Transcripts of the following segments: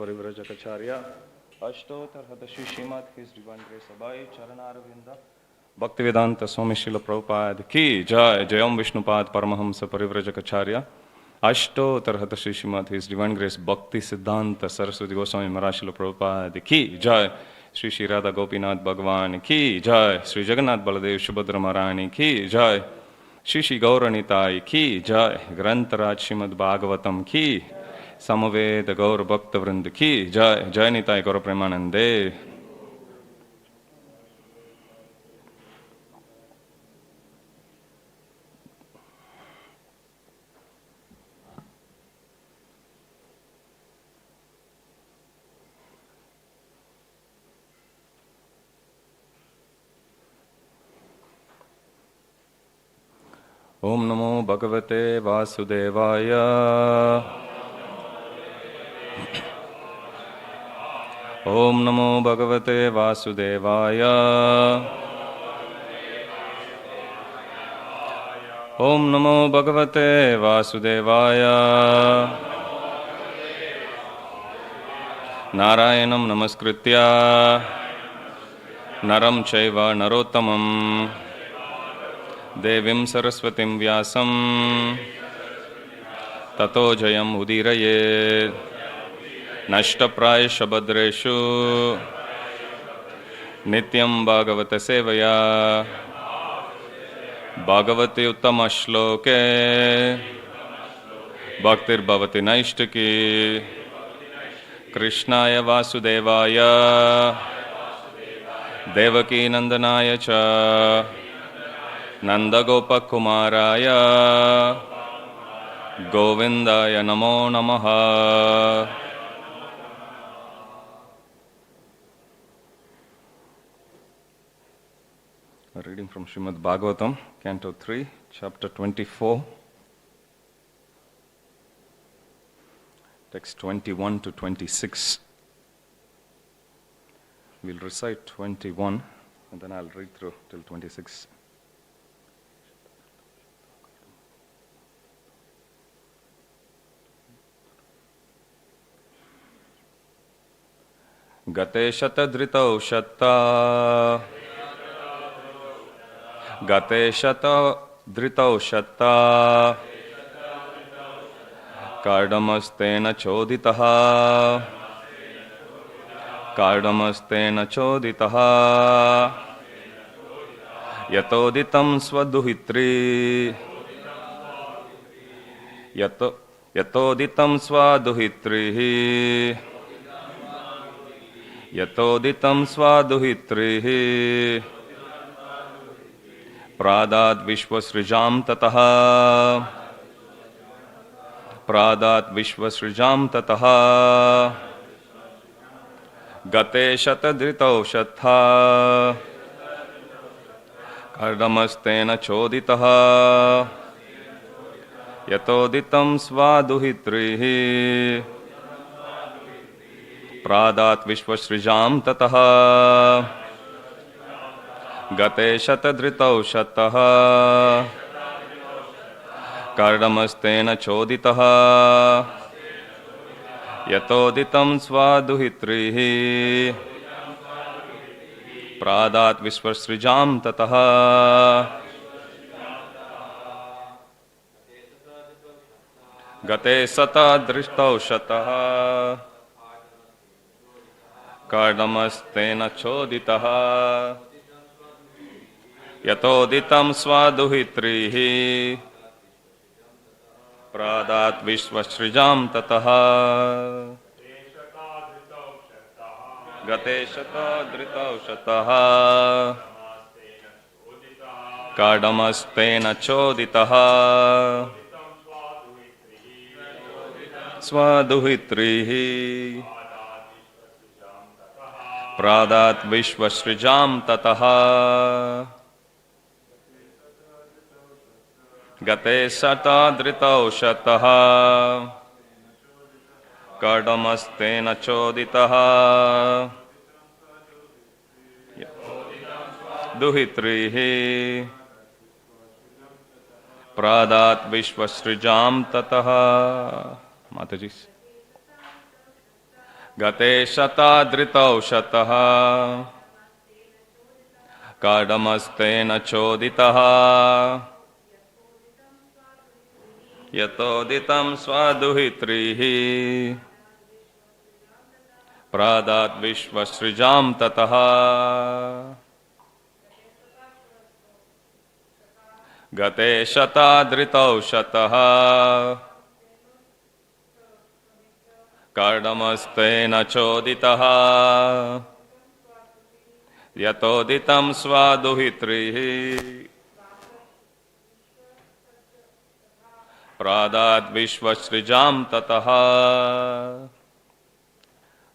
परिव्रजकाचार्य अष्टोत्तर हतश्री श्रीमद हिज डिवाइन ग्रेस अबाई चरणारविंद भक्तिवेदांत स्वामी शिल प्रभुपाद की जय। जय ओम विष्णुपाद परमहंस परिव्रजकाचार्य अष्टोत्तर हतश्री श्रीमद his divine grace Bhakti Siddhanta Saraswati Goswami महाराज शिल प्रभुपाद की जय। श्री श्री राधा गोपीनाथ भगवान की जय। श्री जगन्नाथ बलदेव सुभद्र महारानी की जय। श्री श्री गौरनिताय की जय। ग्रंथराज श्रीमद भागवतम की समवेद गौर भक्त वृंद की जय। जय निताय गौर प्रेमानंदे। ओम नमो भगवते वासुदेवाय। ओम नमो भगवते वासुदेवाय। ओम नमो भगवते वासुदेवाय। नारायणं नमस्कृत्य नरं चैव नरोत्तमं देवीं सरस्वतीं व्यासं ततो जयम् उदीरयेत्। नष्टप्रायेषु भद्रेषु नित्यं भागवत सेवया भागवते उत्तम श्लोके भक्तिर्भवति नैष्टिकी। कृष्णाय वासुदेवाय देवकी नंदनाय च नंदगोपकुमाराय गोविंदाय नमो नमः। A reading from Srimad Bhagavatam, Canto 3, Chapter 24, text 21 to 26. We'll recite 21 and then I'll read through till 26. Gate shatadritau shatta Gate shata dritau shatta Kardamastena choditaha Kardamastena choditaha Yatoditam svaduhitri Yatoditam svaduhitrihi Yatoditam svaduhitrihi Pradat vishvasrijam tataha Pradat vishvasrijam tataha Gate shatadritau shatha Kardamastena choditaha Yatoditam svaduhitrihi Pradat vishvasrijam tataha Gate shatadritau shattaha Kardamastena choditaha Yatoditam svaduhitrihi Pradat vishvasrijam tataha Gate satadritau shattaha Kardamastena choditaha Yatoditam svaduhitrihi Pradat vishvasrijam tataha Gate shatadritau shattaha Kardamastena choditaha Svaduhitrihi Pradat vishvasrijam tataha Gate satadritau shattaha Kardamastena choditaha Duhitrihi Pradat Vishvasrijam Tataha. Mataji. Gate shata dritau shataha Kadamastena choditaha Yatoditam swaduhitrihi Pradat vishvasrijam tataha Gate shata dritau shataha Kardamastena choditaha Yatoditam swaduhitrihi Pradat vishvasrijam tataha.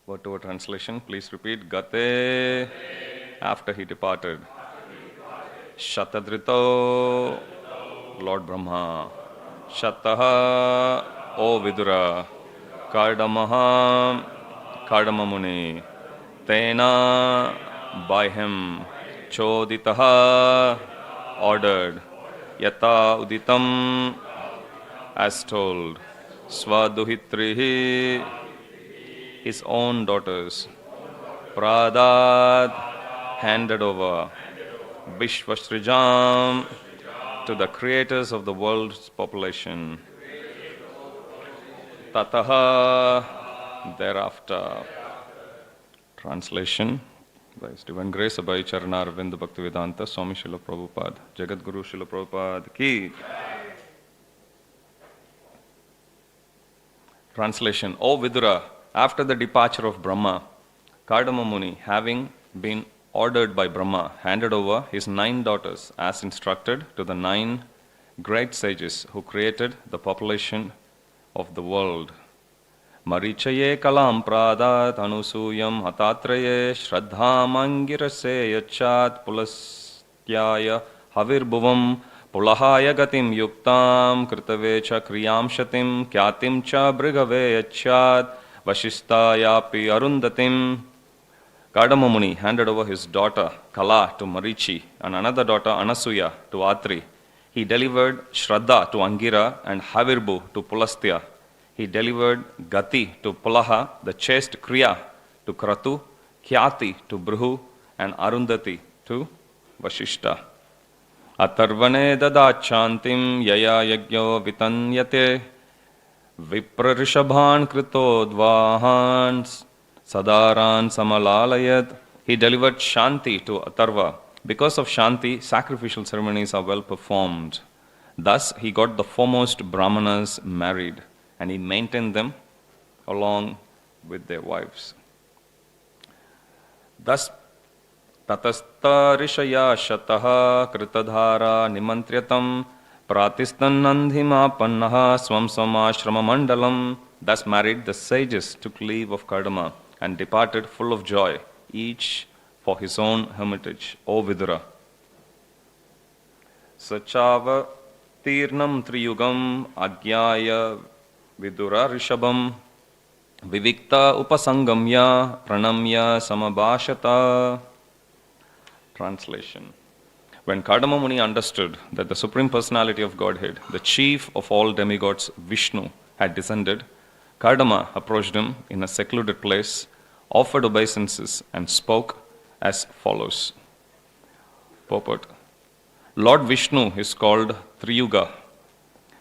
Word to word translation, please repeat. Gate, after he departed. Shatadrito, Lord Brahma. Shataha, O Vidura. Kardamaha, Kardamamuni. Tena, by him. Choditaha, ordered. Yata uditam, as told. Swaduhitrihi, his own daughters. Pradad, handed over. Vishvasrijam, to the creators of the world's population. Tataha, thereafter. Translation by His Divine Grace by Charana Arvinda Bhaktivedanta Swami Srila Prabhupada. Jagat Guru Srila Prabhupada ki. Translation. O Vidura, after the departure of Brahma, Kardama Muni, having been ordered by Brahma, handed over his 9 daughters as instructed to the 9 great sages who created the population of the world. Marichaye kalam pradat anusuyam hatatraye shraddhamangirase yachat pulastyaya havirbhuvam Pulahaya gatim yuktam kritavecha kriyam shatim kyatim cha brigave yachat vashistayapi arundatim. Kardama Muni handed over his daughter Kala to Marichi and another daughter Anasuya to Atri. He delivered Shraddha to Angira and Havirbu to Pulastya. He delivered Gati to Pulaha, the chaste Kriya to Kratu, Kyati to Bruhu, and Arundhati to Vashishta. Atarvane dadachantim yaya yagyo vitanyate viprarishabhan kritodvahan sadaran samalalayat. He delivered Shanti to Atharva. Because of Shanti, sacrificial ceremonies are well performed. Thus, he got the foremost Brahmanas married, and he maintained them along with their wives. Thus, Tatastha rishaya shataha kritadhara nimantriyatam pratisthannandhima pannaha swam samashrama mandalam. Thus married, the sages took leave of Kardama and departed full of joy, each for his own hermitage. O Vidura. Sachava tirnam triyugam agyaya vidura rishabam vivikta upasangamya pranamya samabhashata. Translation. When Kardama Muni understood that the Supreme Personality of Godhead, the chief of all demigods, Vishnu, had descended, Kardama approached him in a secluded place, offered obeisances, and spoke as follows. Purport. Lord Vishnu is called Triyuga.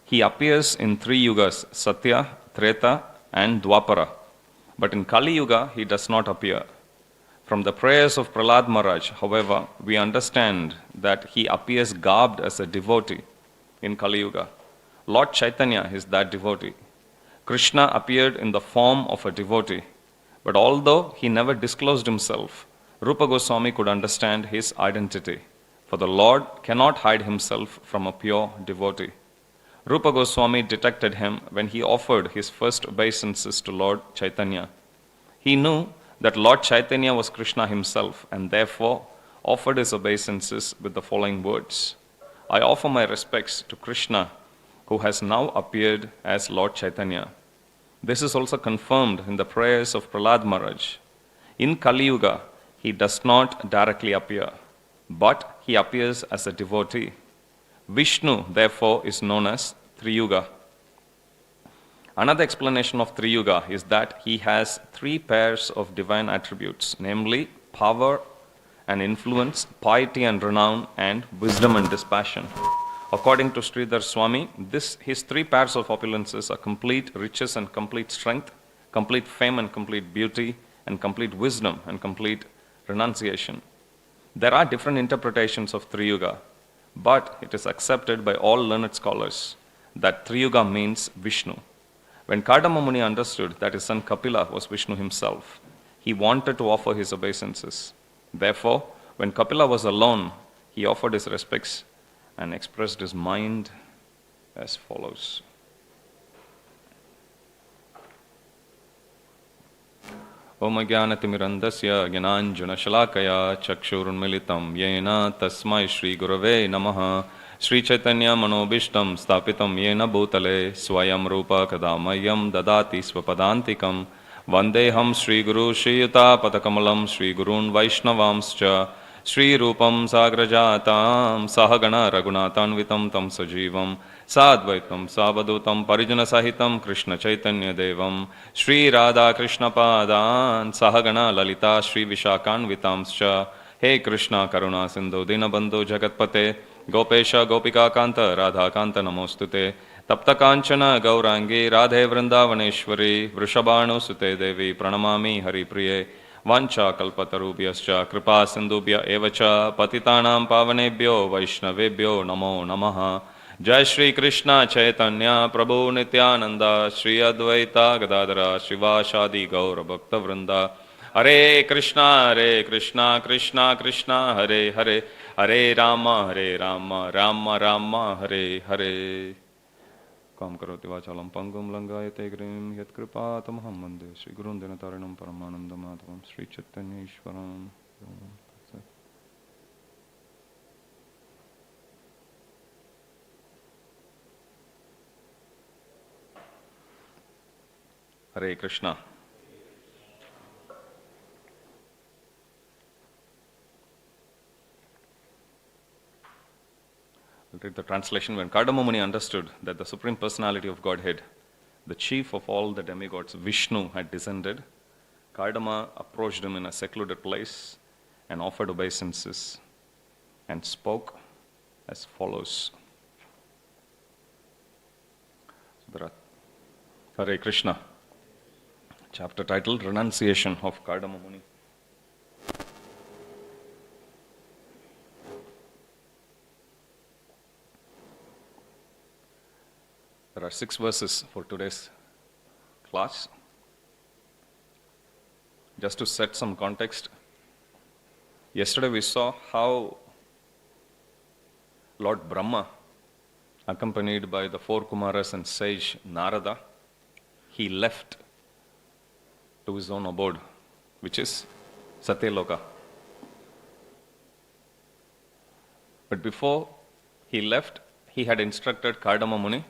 He appears in 3 yugas, Satya, Treta, and Dwapara. But in Kali Yuga, he does not appear. From the prayers of Prahlad Maharaj, however, we understand that he appears garbed as a devotee in Kali Yuga. Lord Chaitanya is that devotee. Krishna appeared in the form of a devotee, but although he never disclosed himself, Rupa Goswami could understand his identity, for the Lord cannot hide himself from a pure devotee. Rupa Goswami detected him when he offered his first obeisances to Lord Chaitanya. He knew that Lord Chaitanya was Krishna himself and therefore offered his obeisances with the following words. I offer my respects to Krishna, who has now appeared as Lord Chaitanya. This is also confirmed in the prayers of Prahlad Maharaj. In Kali Yuga, he does not directly appear, but he appears as a devotee. Vishnu, therefore, is known as Triyuga. Another explanation of Triyuga is that he has three pairs of divine attributes, namely power and influence, piety and renown, and wisdom and dispassion. According to Sridhar Swami, his three pairs of opulences are complete riches and complete strength, complete fame and complete beauty, and complete wisdom and complete renunciation. There are different interpretations of Triyuga, but it is accepted by all learned scholars that Triyuga means Vishnu. When Kardama Muni understood that his son Kapila was Vishnu himself, he wanted to offer his obeisances. Therefore, when Kapila was alone, he offered his respects and expressed his mind as follows. Om Jnanatimirandasya Jnananjanashalakaya Chakshurunmilitam Yena Tasmai Shri Gurave Namaha Sri Chaitanya Manobishtam Stapitam Yena Bhutale Swayam Rupa Kadamayam Dadati Swapadantikam Vandeham Sri Guru Shriyuta Patakamalam Sri Gurun Vaishnavamscha Sri Rupam Sagrajatam Sahagana Raghunatanvitam Tam Sajivam Sadvaitam Savadutam Parijana Sahitam Krishna Chaitanya Devam Sri Radha Krishna Padan Sahagana Lalita Sri Vishakanvitamscha He Krishna Karuna Sindhu Dinabandhu Jagatpate Gopesha Gopika Kanta Radha Kanta Namostute Tapta Kanchana Gaurangi Radhe Vrindavaneshwari Vrishabhanu Sute Devi Pranamami Hari Priye Vancha Kalpatarubhyascha Kripa Sindhubhya Evacha Patitanam Pavanebhyo Vaishnavebhyo Namo Namaha Jai Shri Krishna Chaitanya Prabhu Nityananda Shri Advaita Gadadara Shivashadi Gaura Bhakta Vrinda Hare Krishna Krishna Krishna Hare Hare Hare Rama Rama Rama Hare Hare Kam karoti vachalam pangum langayate grim yat kripa tamaham vande Shri Gurun Dinatarinam Paramananda Madhavam Shri Chaitanya Ishwaram. Hare Krishna. I'll read the translation. When Kardama Muni understood that the Supreme Personality of Godhead, the chief of all the demigods, Vishnu, had descended, Kardama approached him in a secluded place and offered obeisances and spoke as follows. Hare Krishna. Chapter titled Renunciation of Kardama Muni. There are 6 verses for today's class. Just to set some context, yesterday we saw how Lord Brahma, accompanied by the 4 Kumaras and sage Narada, he left to his own abode, which is Satyaloka. But before he left, he had instructed Kardama Muni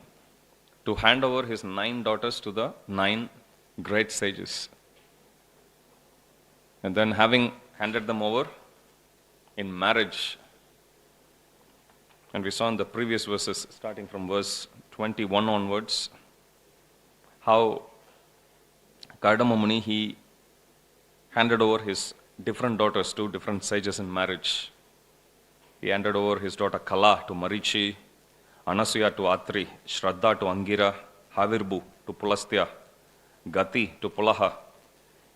to hand over his 9 daughters to the 9 great sages. And then having handed them over in marriage, and we saw in the previous verses, starting from verse 21 onwards, how Kardama Muni, he handed over his different daughters to different sages in marriage. He handed over his daughter Kala to Marichi, Anasuya to Atri, Shraddha to Angira, Havirbu to Pulastya, Gati to Pulaha.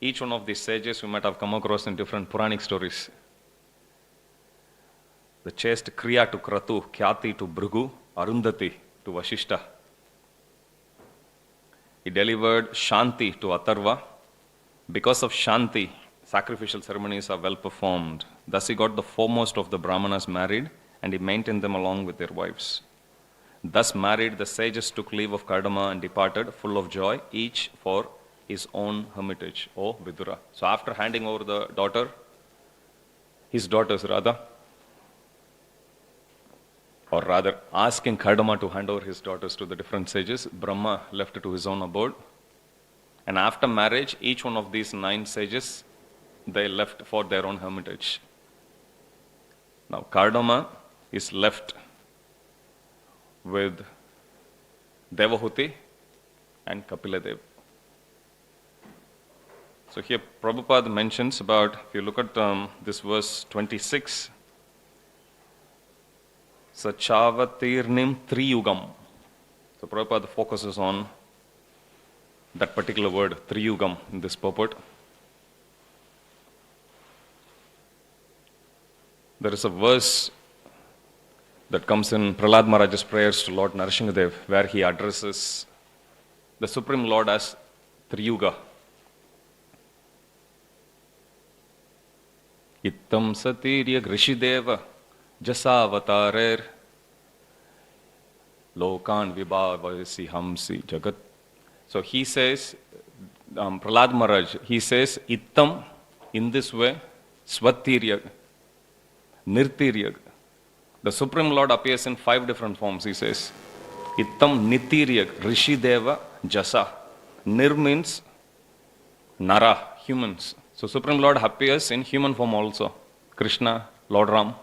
Each one of these sages we might have come across in different Puranic stories. The chaste Kriya to Kratu, Khyati to Bhrigu, Arundhati to Vashishta. He delivered Shanti to Atharva. Because of Shanti, sacrificial ceremonies are well performed. Thus he got the foremost of the Brahmanas married, and he maintained them along with their wives. Thus married, the sages took leave of Kardama and departed, full of joy, each for his own hermitage, O Vidura. So after handing over his daughters asking Kardama to hand over his daughters to the different sages, Brahma left to his own abode. And after marriage, each one of these 9 sages, they left for their own hermitage. Now Kardama is left with Devahuti and Kapiladev. So here Prabhupada mentions about, if you look at this verse 26, Sachavatirnim Triyugam. So Prabhupada focuses on that particular word, Triyugam, in this purport. There is a verse that comes in Prahlad Maharaj's prayers to Lord Narasimhadev, where he addresses the Supreme Lord as Triyuga. Ittam satirya grishideva jasavatarer lokan vibhavasi hamsi jagat. So he says, Prahlad Maharaj, he says, Ittam, in this way, Swatirya, Nirtirya. The Supreme Lord appears in 5 different forms, he says. Ittam Nitirya, Rishideva, Jasa. Nir means Nara, humans. So Supreme Lord appears in human form also. Krishna, Lord Ram.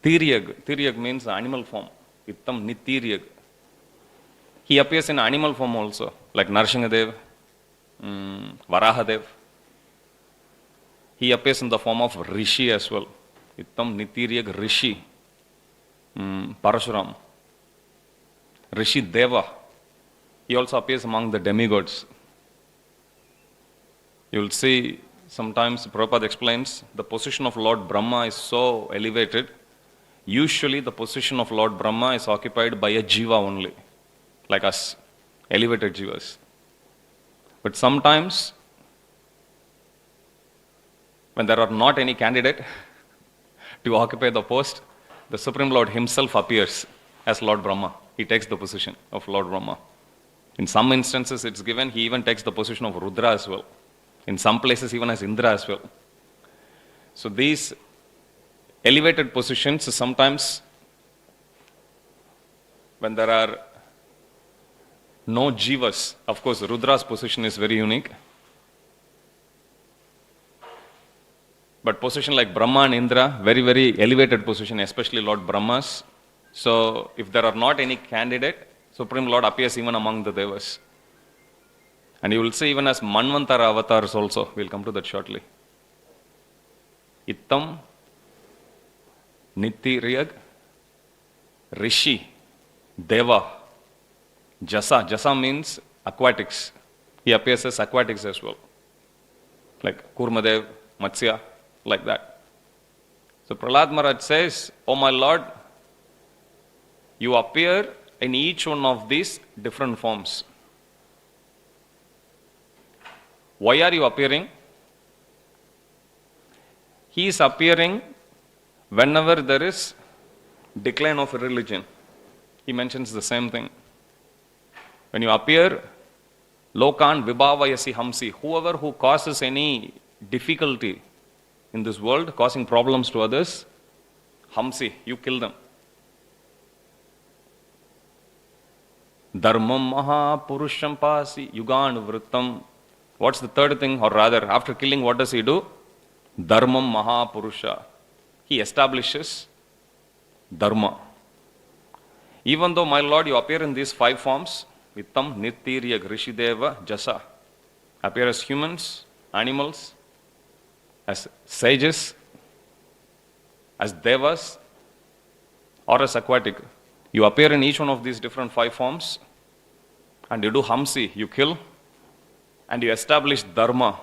Tiryag means animal form. Ittam Nitiryag. He appears in animal form also, like Narasimhadev, Varahadev. He appears in the form of Rishi as well. Ittam Nitiryag Rishi, Parashuram. Rishi Deva. He also appears among the demigods. You will see sometimes Prabhupada explains the position of Lord Brahma is so elevated. Usually the position of Lord Brahma is occupied by a jiva only, like us, elevated jivas. But sometimes, when there are not any candidate to occupy the post, the Supreme Lord himself appears as Lord Brahma. He takes the position of Lord Brahma. In some instances it's given, he even takes the position of Rudra as well. In some places even as Indra as well. So these elevated positions sometimes, when there are no jivas, of course Rudra's position is very unique. But position like Brahma and Indra, very, very elevated position, especially Lord Brahma's. So if there are not any candidate, Supreme Lord appears even among the Devas. And you will see even as Manvantara avatars also, we'll come to that shortly. Ittam, Nitiriyag, Rishi, Deva, Jasa. Jasa means aquatics. He appears as aquatics as well. Like Kurmadev, Matsya, like that. So Prahlad Maharaj says, "Oh my Lord, you appear in each one of these different forms. Why are you appearing? He is appearing whenever there is decline of religion." He mentions the same thing. When you appear, Lokan Vibhavayasi Hamsi, whoever who causes any difficulty in this world, causing problems to others, Hamsi, you kill them. Dharmam Mahapurusham Pasi Yugan Vrittam. What's the third thing? Or rather, after killing, what does he do? Dharmam Mahapurusha. He establishes Dharma. Even though, my Lord, you appear in these 5 forms, Vittam, Nitirya, Grishideva, Jasa, appear as humans, animals, as sages, as devas, or as aquatic. You appear in each one of these different 5 forms, and you do Hamsi, you kill, and you establish Dharma.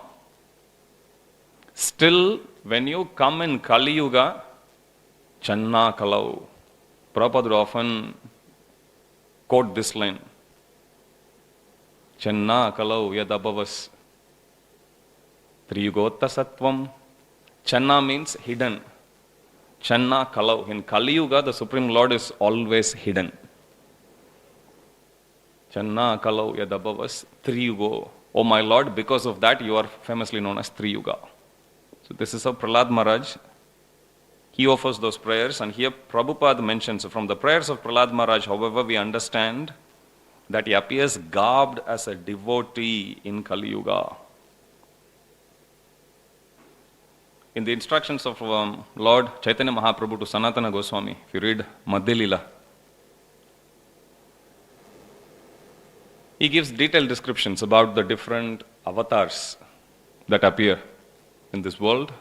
Still, when you come in Kali Yuga, Channa Kalau. Prabhupada would often quote this line. Channa Kalau Yadabhavas. Triyugotta Sattvam. Channa means hidden. Channa Kalau. In Kali Yuga, the Supreme Lord is always hidden. Channa Kalau Yadabhavas Triyugo. Oh my Lord, because of that you are famously known as Triyuga. So this is how Prahlad Maharaj, he offers those prayers, and here Prabhupada mentions, from the prayers of Prahlad Maharaj, however, we understand that he appears garbed as a devotee in Kali Yuga. In the instructions of Lord Chaitanya Mahaprabhu to Sanatana Goswami, if you read Madhya Leela, He gives detailed descriptions about the different avatars that appear in this world.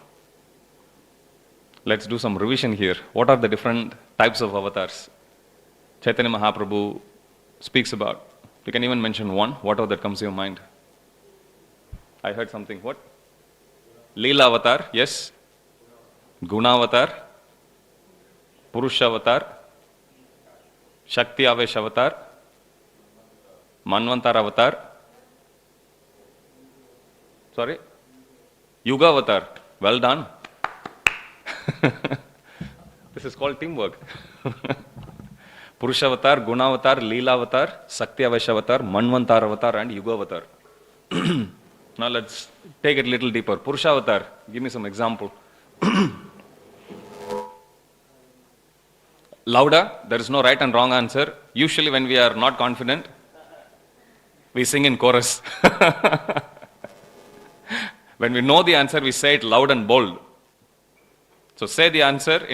Let's do some revision here. What are the different types of avatars Chaitanya Mahaprabhu speaks about? You can even mention one, whatever that comes to your mind. I heard something. What? Leela avatar, yes. Guna avatar, Purusha avatar, Shakti Avesh avatar, Manvantar avatar. Sorry? Yuga avatar. Well done. This is called teamwork. Purusha avatar, Guna avatar, Leela avatar, Shakti Avesh avatar, Manvantar avatar, and Yuga avatar. Now let's take it a little deeper. Purusha avatar, give me some example. Louder, there is no right and wrong answer. Usually when we are not confident, we sing in chorus. When we know the answer, we say it loud and bold. So say the answer,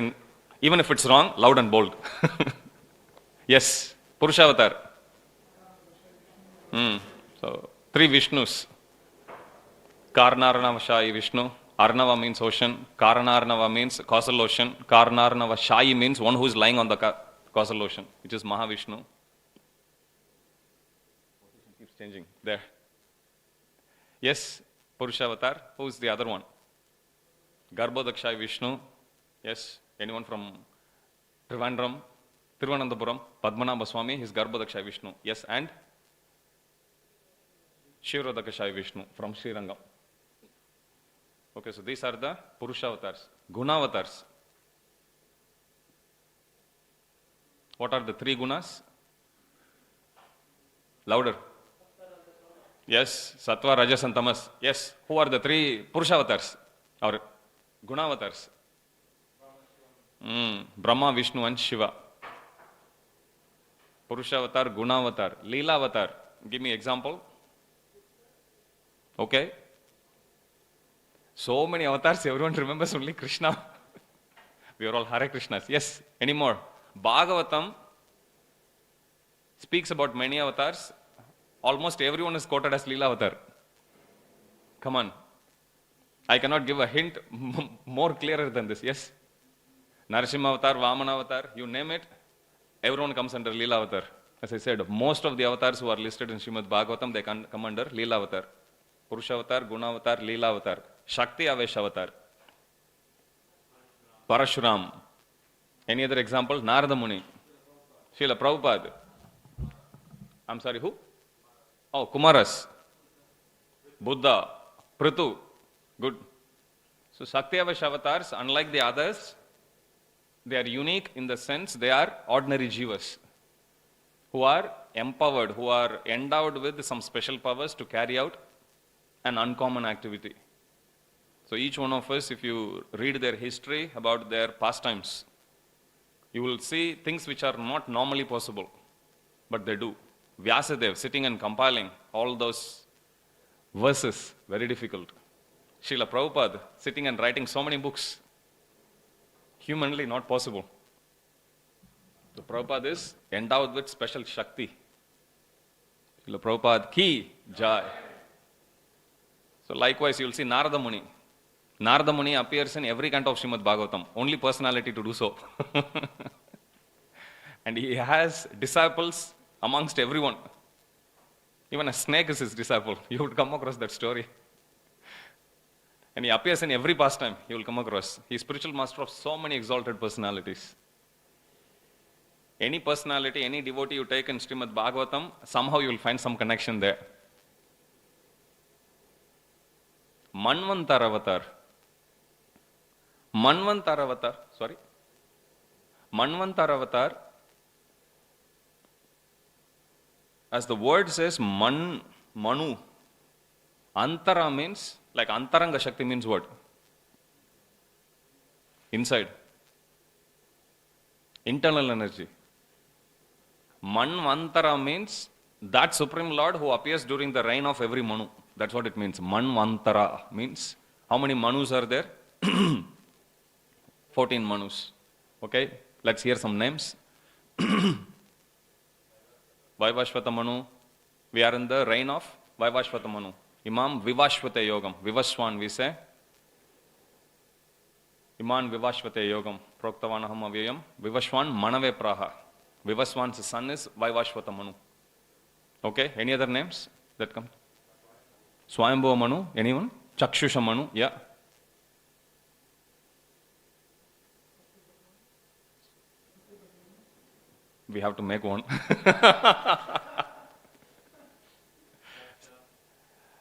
even if it's wrong, loud and bold. Yes, Purusha avatar. So 3 Vishnus. Karnarnava Shayi Vishnu. Arnava means ocean. Karanarnava means causal ocean. Karnarnava Shayi means one who is lying on the causal ocean, which is Mahavishnu. Keeps changing. There. Yes, Purusha avatar. Who is the other one? Garbhodakshayi Vishnu. Yes, anyone from Trivandrum, Tiruvananthapuram, Padmanabha Swami, his Garbhodakshayi Vishnu. Yes, and Shirodakashayi Vishnu from Srirangam. Okay, so these are the Purusha avatars. Guna avatars. What are the 3 gunas? Louder. Yes, Sattva, Rajas and Tamas. Yes, who are the 3 Purusha avatars? Or Guna avatars? Brahma, Vishnu and Shiva. Purusha avatar, Guna avatar, Leela avatar. Give me example. Okay. So many avatars, everyone remembers only Krishna. We are all Hare Krishnas. Yes, any more? Bhagavatam speaks about many avatars. Almost everyone is quoted as Leela avatar. Come on. I cannot give a hint more clearer than this. Yes? Narasimha avatar, Vamana avatar, you name it, everyone comes under Leela avatar. As I said, most of the avatars who are listed in Srimad Bhagavatam, they come under Leela avatar. Purusha avatar, Guna avatar, Leela avatar. Shakti Avesh avatar. Parashuram. Any other example? Narada Muni. Srila Prabhupada. I'm sorry, who? Oh, Kumaras. Buddha. Prithu. Good. So Shakti Avesh avatars, unlike the others, they are unique in the sense they are ordinary jivas who are empowered, who are endowed with some special powers to carry out an uncommon activity. So each one of us, if you read their history about their pastimes, you will see things which are not normally possible, but they do. Vyasadeva sitting and compiling all those verses, very difficult. Srila Prabhupada sitting and writing so many books, humanly not possible. So Prabhupada is endowed with special Shakti. Srila Prabhupada ki jai. So likewise you will see Narada Muni. Narada Muni appears in every canto of Srimad Bhagavatam, only personality to do so. And he has disciples amongst everyone. Even a snake is his disciple. You would come across that story. And he appears in every pastime you will come across. He is spiritual master of so many exalted personalities. Any personality, any devotee you take in Srimad Bhagavatam, somehow you will find some connection there. Manvantar avatar. Manvantar avatar, sorry. Manvantar avatar, as the word says, Manu. Antara means, like Antaranga Shakti means what? Inside. Internal energy. Manvantara means that Supreme Lord who appears during the reign of every Manu. That's what it means. Manvantara means, how many Manus are there? 14 Manus. Okay, let's hear some names. Vaivashvata Manu, We are in the reign of Vaivashvata Manu. Imam Vivashvate Yogam. Vivaswan we say. Iman Vivashvate Yogam. Proktavanaham Avyayam. Vivaswan Manave Praha. Vivaswan's son is Vaivashvata Manu. Okay, any other names that come? Swayambhuva Manu, anyone? Chakshusha Manu, yeah. We have to make one.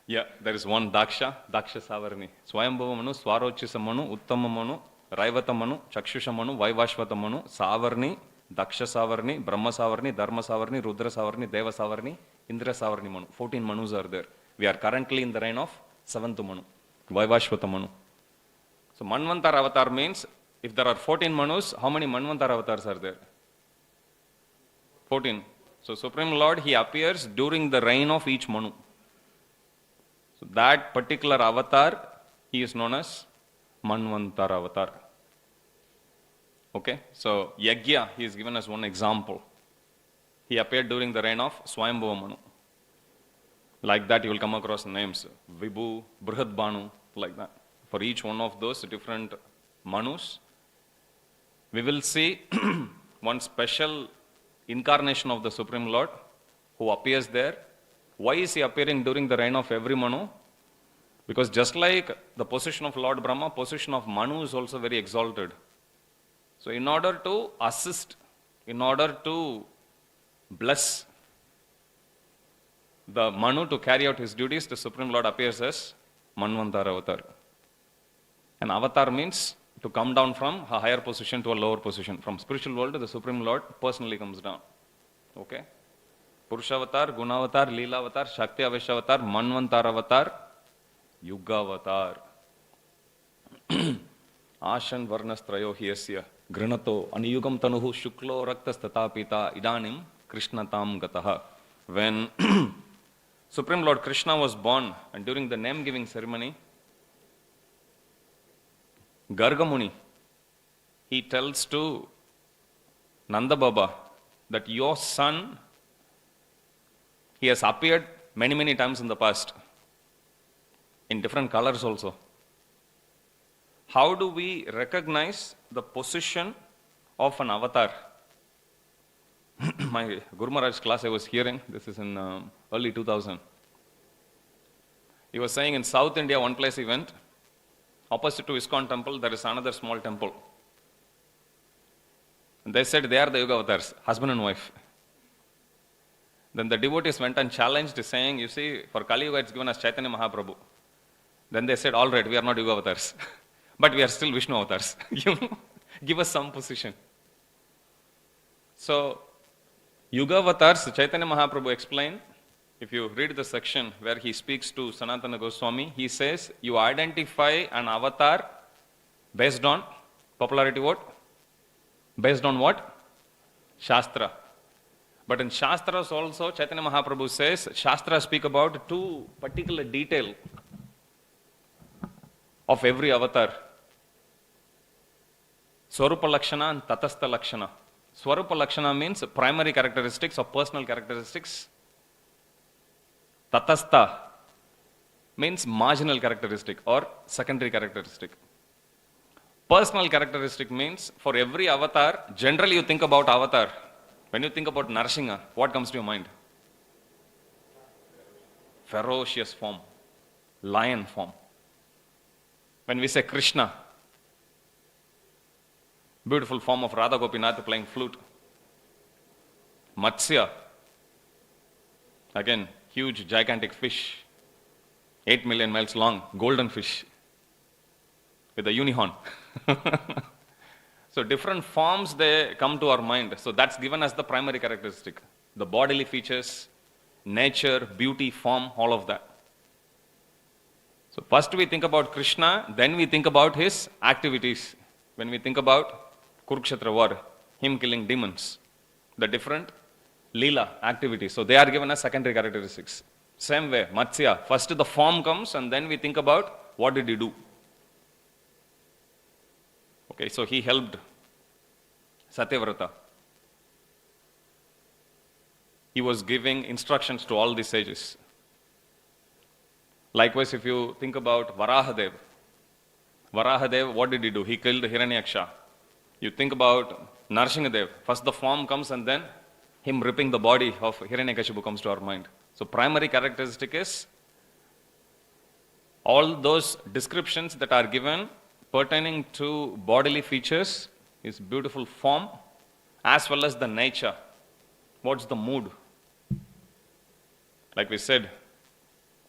Yeah, there is one Daksha Savarni. Swayambhuva Manu, Swarochisa Manu, Uttama Manu, Raivata Manu, Chakshusha Manu, Vaivashvata Manu, Savarni, Daksha Savarni, Brahma Savarni, Dharma Savarni, Rudra Savarni, Deva Savarni, Indra Savarni Manu. 14 Manus are there. We are currently in the reign of 7th Manu, Vaivashvata Manu. So Manvantar avatar means, if there are 14 Manus, how many Manvantar avatars are there? 14. So Supreme Lord, he appears during the reign of each Manu. So that particular avatar, he is known as Manvantar avatar. Okay, so Yagya, he is given as one example. He appeared during the reign of Swayambhuva Manu. Like that you will come across names, Vibhu, Brihad Banu, like that. For each one of those different Manus, we will see one special incarnation of the Supreme Lord who appears there. Why is he appearing during the reign of every Manu? Because just like the position of Lord Brahma, position of Manu is also very exalted. So in order to assist, in order to bless the Manu to carry out his duties, the Supreme Lord appears as Manvantar avatar. And avatar means to come down from a higher position to a lower position. From spiritual world, the Supreme Lord personally comes down. Okay? Purushavatar, Gunavatar, Leelavatar, Shakti Aveshavatar, Manvantar avatar, Yugavatar. Ashan Varnastrayo Hyasya, Granato, Aniyugam Tanuhu, Shuklo Raktas Tatapita, Idanim, Krishnatam Gataha. When Supreme Lord Krishna was born, and during the name-giving ceremony, Gargamuni, he tells to Nanda Baba that your son, he has appeared many, many times in the past, in different colors also. How do we recognize the position of an avatar? My Guru Maharaj class I was hearing, this is in early 2000. He was saying in South India, one place he went, opposite to ISKCON temple, there is another small temple. And they said they are the Yuga avatars, husband and wife. Then the devotees went and challenged, saying, you see, for Kali Yuga it's given as Chaitanya Mahaprabhu. Then they said, all right, we are not Yuga avatars, but we are still Vishnu avatars. Give us some position. So, Yuga avatars, Chaitanya Mahaprabhu explained, if you read the section where he speaks to Sanatana Goswami, he says, you identify an avatar based on popularity vote. Based on what? Shastra. But in Shastras also, Chaitanya Mahaprabhu says, Shastras speak about two particular detail of every avatar. Swarupa Lakshana and Tatastha Lakshana. Swarupa Lakshana means primary characteristics or personal characteristics. Tatastha means marginal characteristic or secondary characteristic. Personal characteristic means for every avatar, generally you think about avatar. When you think about Narsinga, what comes to your mind? Ferocious form, lion form. When we say Krishna, beautiful form of Radha Gopinath playing flute. Matsya, again, huge, gigantic fish, 8 million miles long, golden fish with a unihorn. So different forms, they come to our mind. So that's given as the primary characteristic. The bodily features, nature, beauty, form, all of that. So first we think about Krishna, then we think about his activities. When we think about Kurukshetra war, him killing demons, the different Leela activities. So they are given as secondary characteristics. Same way, Matsya, first the form comes and then we think about what did he do. Okay, so he helped Satyavrata. he was giving instructions to all the sages. Likewise, if you think about Varahadev, what did he do? He killed Hiranyaksha. You think about Narsinghadev, first the form comes and then him ripping the body of Hiranyakashipu comes to our mind. So primary characteristic is all those descriptions that are given pertaining to bodily features, his beautiful form, as well as the nature. What's the mood? Like we said,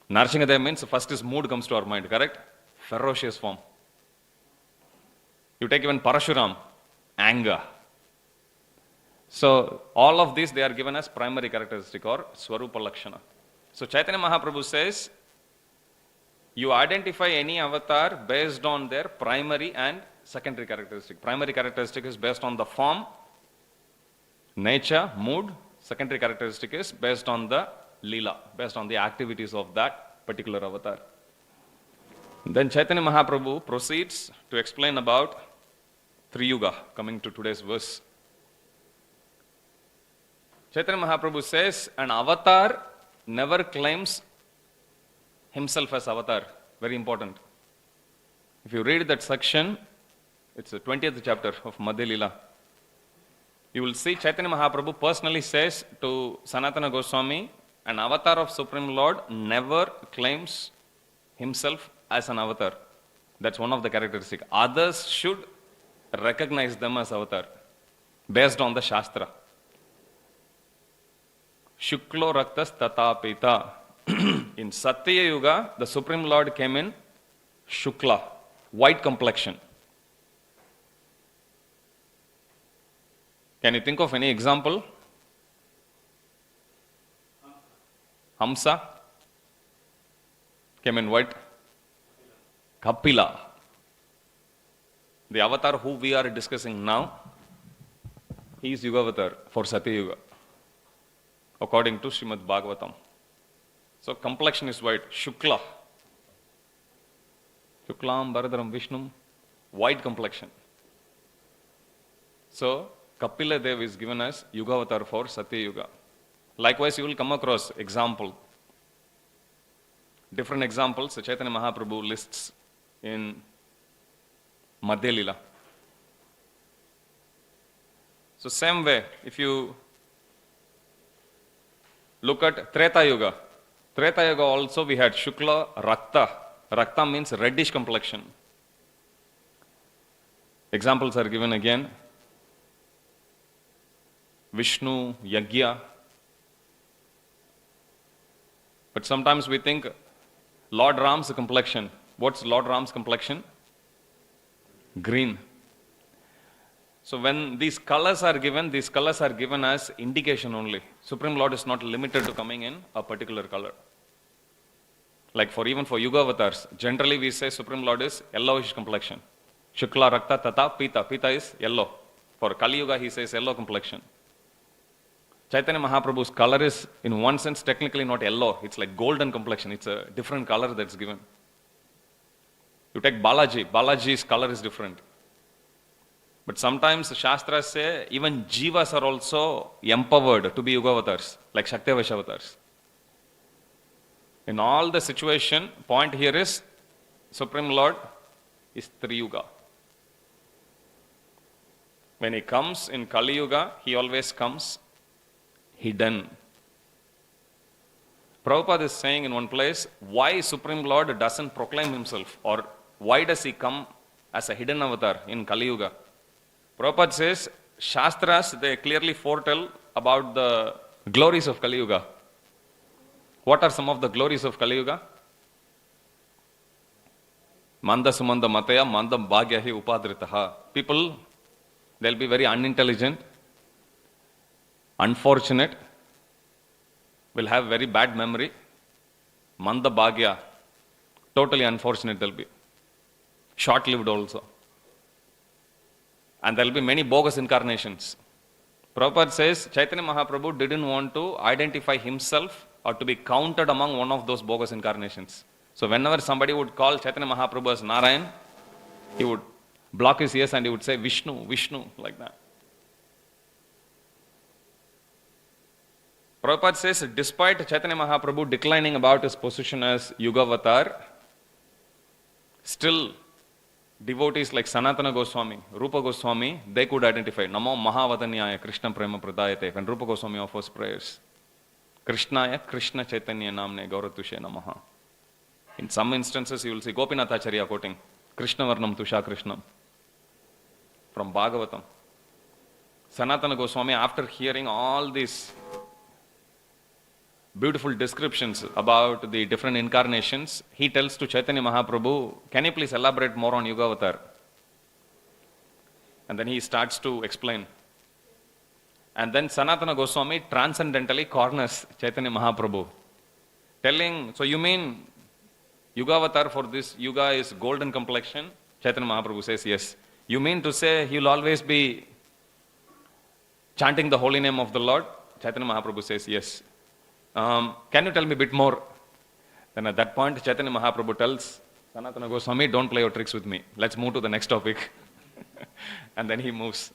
Narsinghadev means first his mood comes to our mind, correct? Ferocious form. You take even Parashuram, anger. So all of these, they are given as primary characteristic or Swarupa Lakshana. So Chaitanya Mahaprabhu says, you identify any avatar based on their primary and secondary characteristic. Primary characteristic is based on the form, nature, mood. Secondary characteristic is based on the lila, based on the activities of that particular avatar. Then Chaitanya Mahaprabhu proceeds to explain about Triyuga, coming to today's verse. Chaitanya Mahaprabhu says, an avatar never claims himself as avatar. Very important. If you read that section, it's the 20th chapter of Madhya Lila. You will see Chaitanya Mahaprabhu personally says to Sanatana Goswami, an avatar of Supreme Lord never claims himself as an avatar. That's one of the characteristics. Others should recognize them as avatar based on the Shastra. Shuklo Raktas Tatapita. In Satya Yuga, the Supreme Lord came in Shukla, white complexion. Can you think of any example? Hamsa came in white. Kapila, the avatar who we are discussing now, he is Yugavatar for Satya Yuga, according to Srimad Bhagavatam. So complexion is white, Shukla. Shuklam Bharadaram Vishnum, white complexion. So Kapila Dev is given as Yugavatar for Satya Yuga. Likewise, you will come across example. Different examples Chaitanya Mahaprabhu lists in Madhya Lila. So same way, if you look at Treta Yuga, Treta Yuga also we had Shukla Rakta. Rakta means reddish complexion. Examples are given again. Vishnu, Yagya. But sometimes we think Lord Ram's complexion. What's Lord Ram's complexion? Green. So when these colors are given as indication only. Supreme Lord is not limited to coming in a particular color. Like even for Yuga avatars, generally we say Supreme Lord is yellowish complexion. Shukla Rakta Tata Pita. Pita is yellow. For Kali Yuga he says yellow complexion. Chaitanya Mahaprabhu's color is in one sense technically not yellow. It's like golden complexion. It's a different color that's given. You take Balaji. Balaji's color is different. But sometimes the Shastras say even Jivas are also empowered to be Yuga avatars, like Shaktavash avatars. In all the situation, point here is Supreme Lord is Triyuga. When he comes in Kali Yuga, he always comes hidden. Prabhupada is saying in one place, why Supreme Lord doesn't proclaim himself, or why does he come as a hidden avatar in Kali Yuga? Prabhupada says, Shastras, they clearly foretell about the glories of Kali Yuga. What are some of the glories of Kali Yuga? Manda Sumanda Mataya, Manda Bhagyahi Upadritaha. People, they'll be very unintelligent, unfortunate, will have very bad memory. Manda Bhagya, totally unfortunate they'll be. Short-lived also. And there will be many bogus incarnations. Prabhupada says Chaitanya Mahaprabhu didn't want to identify himself or to be counted among one of those bogus incarnations. So whenever somebody would call Chaitanya Mahaprabhu as Narayan, he would block his ears and he would say Vishnu, Vishnu, like that. Prabhupada says, despite Chaitanya Mahaprabhu declining about his position as Yugavatar, still devotees like Sanatana Goswami, Rupa Goswami, they could identify, Namo Mahavadanyaya Krishna Prema Pradayate, when Rupa Goswami offers prayers. Krishnaya Krishna Chaitanya Namne Gauratushe Namaha. In some instances, you will see Gopinathacharya quoting, Krishna Varnam Tusha Krishnam, from Bhagavatam. Sanatana Goswami, after hearing all these beautiful descriptions about the different incarnations, he tells to Chaitanya Mahaprabhu, can you please elaborate more on Yugavatar? And then he starts to explain. And then Sanatana Goswami transcendentally corners Chaitanya Mahaprabhu, telling, so you mean Yugavatar for this Yuga is golden complexion? Chaitanya Mahaprabhu says, yes. You mean to say he will always be chanting the holy name of the Lord? Chaitanya Mahaprabhu says, yes. Can you tell me a bit more? Then at that point, Chaitanya Mahaprabhu tells Sanatana Goswami, don't play your tricks with me. Let's move to the next topic. And then he moves.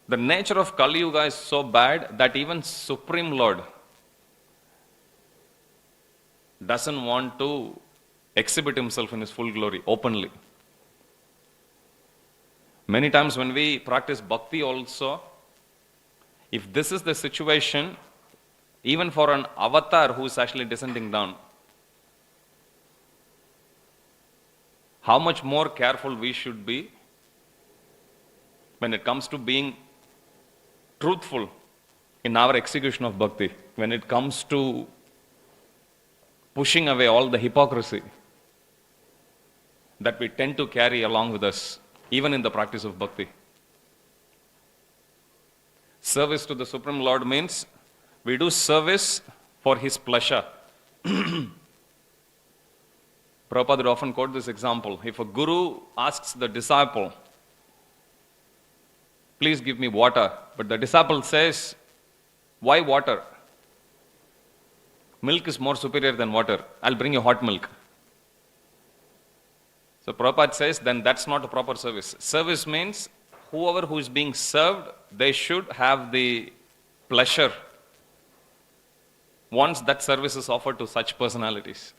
The nature of Kali Yuga is so bad that even Supreme Lord doesn't want to exhibit himself in his full glory openly. Many times when we practice bhakti also, if this is the situation, even for an avatar who is actually descending down, how much more careful we should be when it comes to being truthful in our execution of bhakti, when it comes to pushing away all the hypocrisy that we tend to carry along with us, even in the practice of bhakti. Service to the Supreme Lord means we do service for His pleasure. Prabhupada would often quote this example. If a guru asks the disciple, please give me water, but the disciple says, why water? Milk is more superior than water. I'll bring you hot milk. So Prabhupada says, then that's not a proper service. Service means whoever who is being served, they should have the pleasure once that service is offered to such personalities.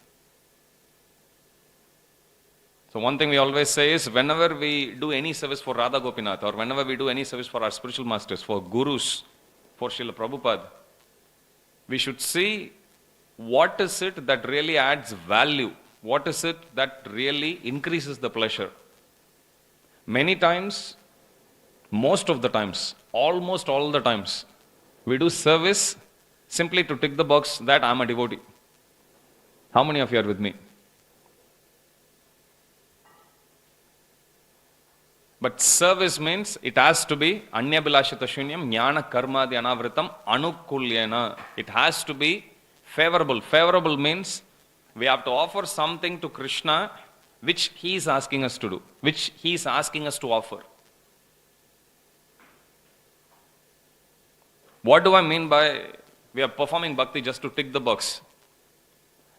So one thing we always say is, whenever we do any service for Radha Gopinath, or whenever we do any service for our spiritual masters, for gurus, for Srila Prabhupada, we should see what is it that really adds value, what is it that really increases the pleasure. Many times, most of the times, almost all the times, we do service simply to tick the box that I'm a devotee. How many of you are with me? But service means it has to be anyabhilashita shunyam jnana karmadi anavritam anukulyena. It has to be favorable. Favorable means we have to offer something to Krishna which He is asking us to do, which He is asking us to offer. What do I mean by we are performing bhakti just to tick the box?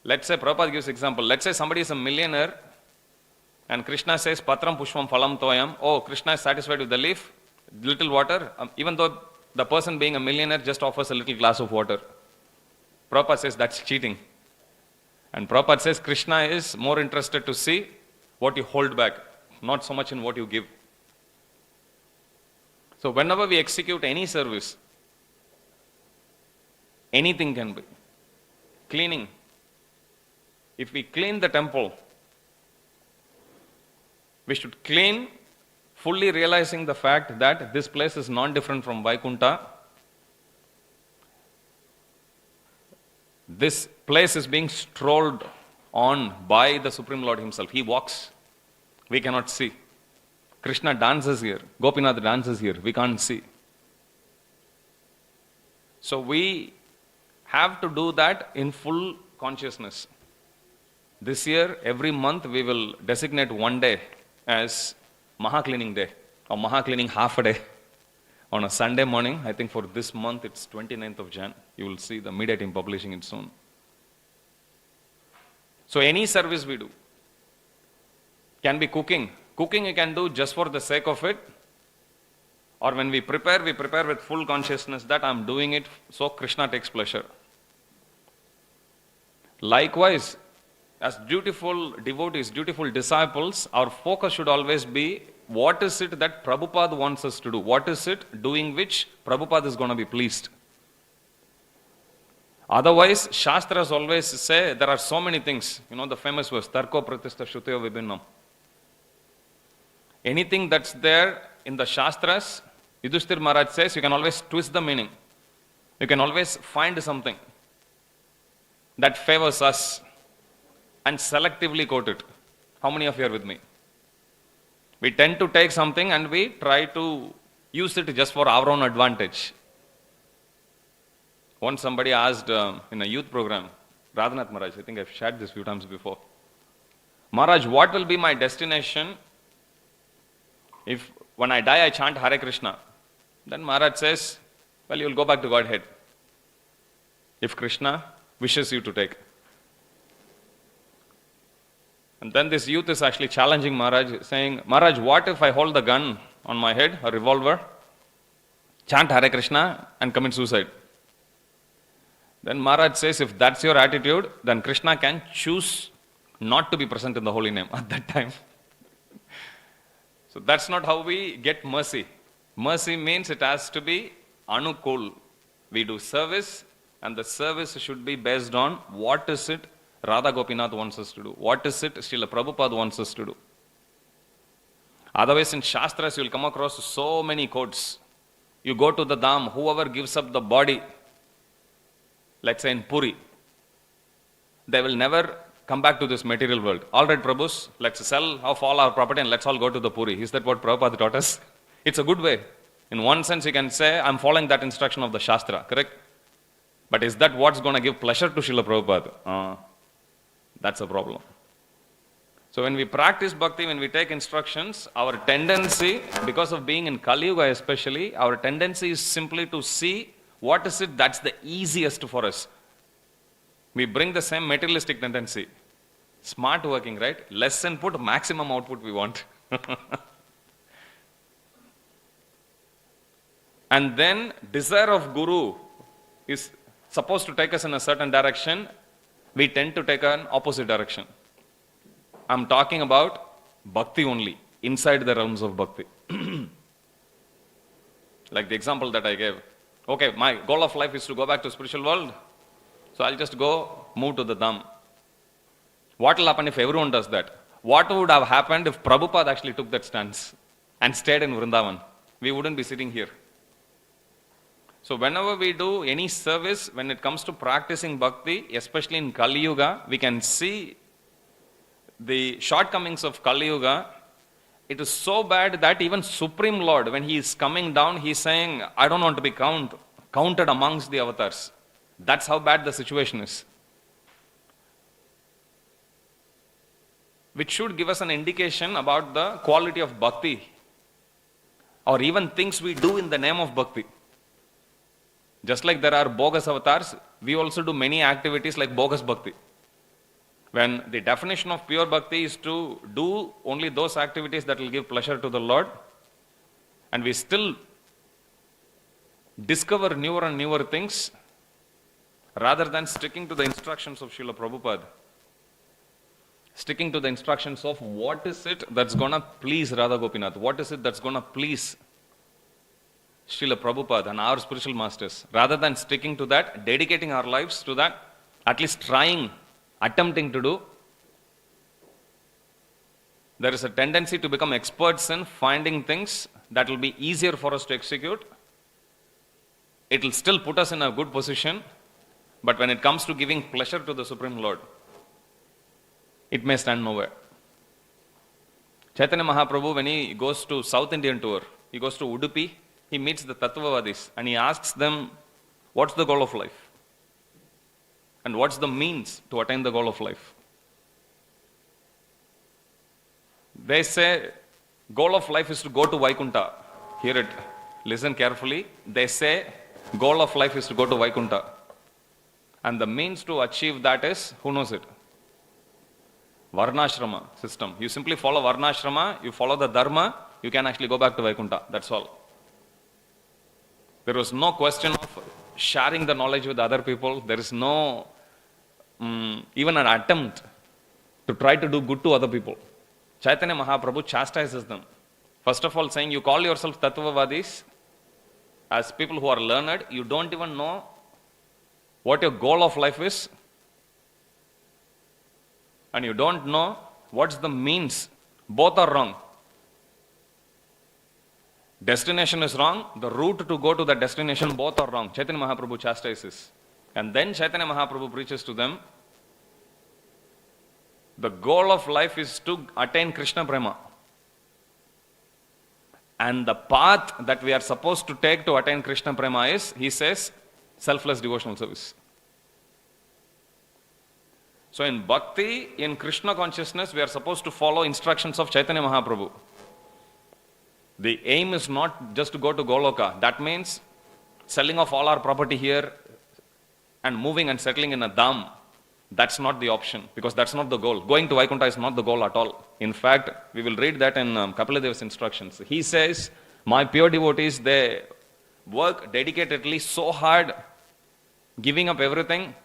Let's say, Prabhupada gives example, let's say somebody is a millionaire and Krishna says, Patram Pushpam Phalam Toyam, oh, Krishna is satisfied with the leaf, little water, even though the person being a millionaire just offers a little glass of water. Prabhupada says that's cheating. And Prabhupada says Krishna is more interested to see what you hold back, not so much in what you give. So whenever we execute any service, anything can be. Cleaning. If we clean the temple, we should clean fully realizing the fact that this place is non-different from Vaikunta. This place is being strolled on by the Supreme Lord Himself. He walks. We cannot see. Krishna dances here. Gopinath dances here. We can't see. So we have to do that in full consciousness. This year, every month, we will designate one day as Maha Cleaning Day, or Maha Cleaning half a day. On a Sunday morning, I think for this month, it's 29th of Jan. You will see the media team publishing it soon. So any service we do can be cooking. Cooking you can do just for the sake of it, Or when we prepare with full consciousness that I'm doing it so Krishna takes pleasure. Likewise, as dutiful devotees, dutiful disciples, our focus should always be what is it that Prabhupada wants us to do? What is it doing which Prabhupada is going to be pleased? Otherwise, Shastras always say there are so many things. You know the famous verse, Tarko Pratishta Shruteyo Vibhinnam. Anything that's there in the Shastras, Yudhishthir Maharaj says, you can always twist the meaning. You can always find something that favors us and selectively quote it. How many of you are with me? We tend to take something and we try to use it just for our own advantage. Once somebody asked in a youth program, Radhanath Maharaj, I think I've shared this few times before. Maharaj, what will be my destination if when I die I chant Hare Krishna? Then Maharaj says, well, you'll go back to Godhead. If Krishna wishes you to take. And then this youth is actually challenging Maharaj, saying, Maharaj, what if I hold the gun on my head, a revolver, chant Hare Krishna and commit suicide? Then Maharaj says, if that's your attitude, then Krishna can choose not to be present in the holy name at that time. So that's not how we get mercy. Mercy means it has to be anukul. We do service, and the service should be based on what is it Radha Gopinath wants us to do. What is it Srila Prabhupada wants us to do. Otherwise in Shastras you will come across so many quotes. You go to the Dham, whoever gives up the body, let's say in Puri, they will never come back to this material world. All right, Prabhus, let's sell off all our property and let's all go to the Puri. Is that what Prabhupada taught us? It's a good way. In one sense, you can say, I'm following that instruction of the Shastra, correct? But is that what's going to give pleasure to Srila Prabhupada? That's a problem. So when we practice bhakti, when we take instructions, our tendency, because of being in Kali Yuga especially, our tendency is simply to see what is it that's the easiest for us. We bring the same materialistic tendency. Smart working, right? Less input, maximum output we want. And then desire of Guru is supposed to take us in a certain direction. We tend to take an opposite direction. I'm talking about bhakti only, inside the realms of bhakti. Like the example that I gave. Okay, my goal of life is to go back to spiritual world. So I'll just go move to the Dham. What will happen if everyone does that? What would have happened if Prabhupada actually took that stance and stayed in Vrindavan? We wouldn't be sitting here. So whenever we do any service, when it comes to practicing bhakti, especially in Kali Yuga, we can see the shortcomings of Kali Yuga. It is so bad that even Supreme Lord, when he is coming down, he is saying, I don't want to be counted amongst the avatars. That's how bad the situation is. Which should give us an indication about the quality of bhakti, or even things we do in the name of bhakti. Just like there are bogus avatars, we also do many activities like bogus bhakti. When the definition of pure bhakti is to do only those activities that will give pleasure to the Lord, and we still discover newer and newer things, rather than sticking to the instructions of Srila Prabhupada, sticking to the instructions of what is it that's going to please Radha Gopinath, what is it that's going to please Srila Prabhupada and our spiritual masters, rather than sticking to that, dedicating our lives to that, at least trying, attempting to do, there is a tendency to become experts in finding things that will be easier for us to execute. It will still put us in a good position, but when it comes to giving pleasure to the Supreme Lord, it may stand nowhere. Chaitanya Mahaprabhu, when he goes to South Indian tour, he goes to Udupi, he meets the Tattvavadis and he asks them, what's the goal of life? And what's the means to attain the goal of life? They say, goal of life is to go to Vaikunta. Hear it, listen carefully. They say, goal of life is to go to Vaikunta. And the means to achieve that is, who knows it? Varnashrama system. You simply follow Varnashrama, you follow the Dharma, you can actually go back to Vaikunta. That's all. There was no question of sharing the knowledge with other people. There is no even an attempt to try to do good to other people. Chaitanya Mahaprabhu chastises them. First of all, saying, you call yourself Tattvavadis, as people who are learned, you don't even know what your goal of life is, and you don't know what's the means. Both are wrong. Destination is wrong, the route to go to that destination, both are wrong. Chaitanya Mahaprabhu chastises. And then Chaitanya Mahaprabhu preaches to them, the goal of life is to attain Krishna Prema. And the path that we are supposed to take to attain Krishna Prema is, he says, selfless devotional service. So in bhakti, in Krishna consciousness, we are supposed to follow instructions of Chaitanya Mahaprabhu. The aim is not just to go to Goloka. That means selling off all our property here and moving and settling in a dham. That's not the option, because that's not the goal. Going to Vaikuntha is not the goal at all. In fact, we will read that in Kapiladeva's instructions. He says, my pure devotees, they work dedicatedly so hard, giving up everything,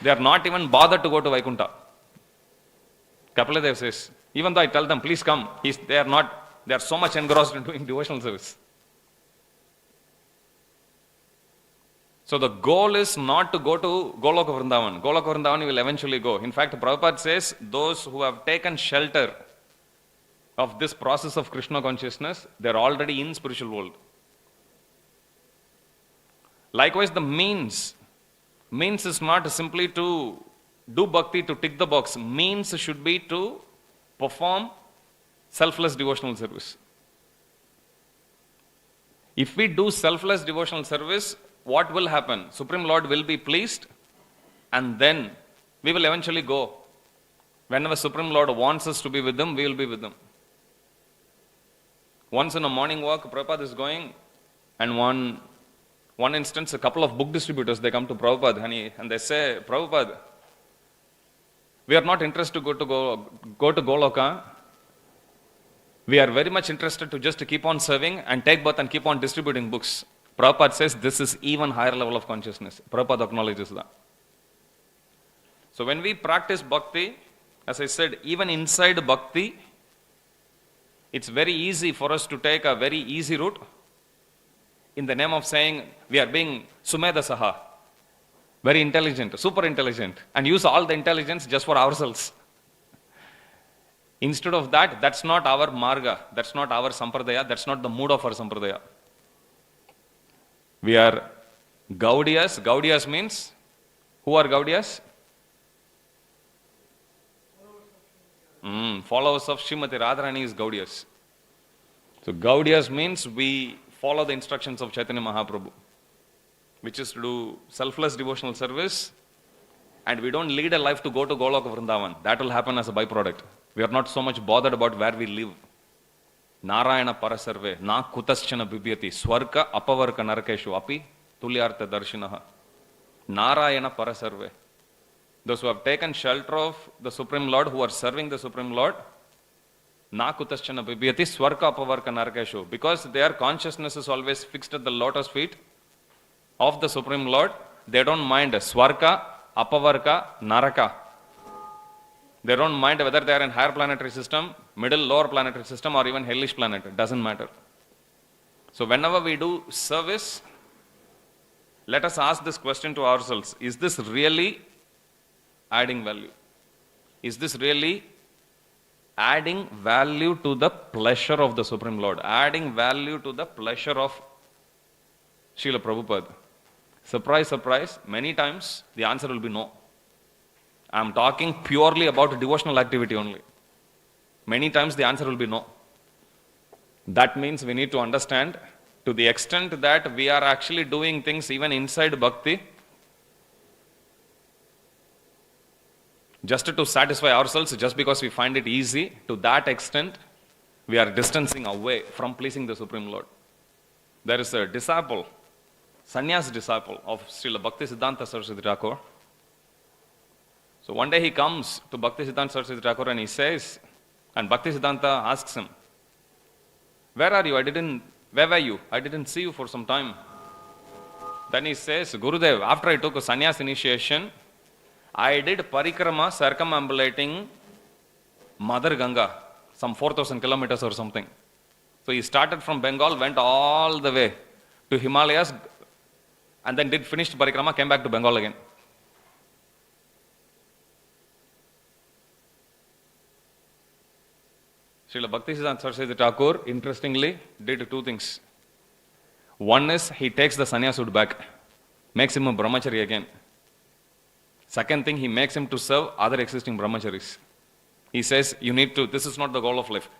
they are not even bothered to go to Vaikuntha. Kapiladeva says, even though I tell them, please come, they are so much engrossed in doing devotional service. So the goal is not to go to Goloka Vrindavan. Goloka Vrindavan you will eventually go. In fact, Prabhupada says, those who have taken shelter of this process of Krishna consciousness, they are already in spiritual world. Likewise, the means is not simply to do bhakti to tick the box. Means should be to perform selfless devotional service. If we do selfless devotional service, what will happen? Supreme Lord will be pleased, and then we will eventually go. Whenever Supreme Lord wants us to be with Him, we will be with Him. Once in a morning walk, Prabhupada is going, and one instance, a couple of book distributors, they come to Prabhupada and they say, Prabhupada, we are not interested to go to Goloka. We are very much interested to just keep on serving and take birth and keep on distributing books. Prabhupada says this is even higher level of consciousness. Prabhupada acknowledges that. So when we practice bhakti, as I said, even inside bhakti, it's very easy for us to take a very easy route in the name of saying we are being Sumedha Saha, very intelligent, super intelligent, and use all the intelligence just for ourselves. Instead of that, that's not our marga, that's not our sampradaya, that's not the mood of our sampradaya. We are Gaudiyas. Gaudiyas means, who are Gaudiyas? Followers of Srimati Radharani is Gaudiyas. So Gaudiyas means we follow the instructions of Chaitanya Mahaprabhu, which is to do selfless devotional service, and we don't lead a life to go to Goloka Vrindavan. That will happen as a byproduct. We are not so much bothered about where we live. Narayana parasarve, na kutaschana bibhyati, swarga apavarka narakeshu api, tulyartha darshinaha. Narayana parasarve. Those who have taken shelter of the Supreme Lord, who are serving the Supreme Lord, na kutaschana bibhyati, swarga apavarka narakeshu. Because their consciousness is always fixed at the lotus feet of the Supreme Lord, they don't mind swarga, apavarka, naraka. They don't mind whether they are in higher planetary system, middle, lower planetary system, or even hellish planet. It doesn't matter. So whenever we do service, let us ask this question to ourselves. Is this really adding value? Is this really adding value to the pleasure of the Supreme Lord? Adding value to the pleasure of Srila Prabhupada? Surprise, surprise, many times the answer will be no. I am talking purely about devotional activity only. Many times the answer will be no. That means we need to understand, to the extent that we are actually doing things even inside bhakti, just to satisfy ourselves, just because we find it easy, to that extent, we are distancing away from pleasing the Supreme Lord. There is a disciple, sannyas disciple of Srila Bhakti Siddhanta Saraswati Thakur. So one day he comes to Bhakti Siddhanta Saraswati Thakur and he says, and Bhakti Siddhanta asks him, where are you? Where were you? I didn't see you for some time. Then he says, Gurudev, after I took a sannyas initiation, I did parikrama circumambulating Mother Ganga, some 4,000 kilometers or something. So he started from Bengal, went all the way to Himalayas, and then did finished parikrama, came back to Bengal again. Srila Bhaktisiddhanta Saraswati Thakur, interestingly, did two things. One is he takes the sannyasuit back, makes him a brahmachari again. Second thing, he makes him to serve other existing brahmacharis. He says, you need to, this is not the goal of life.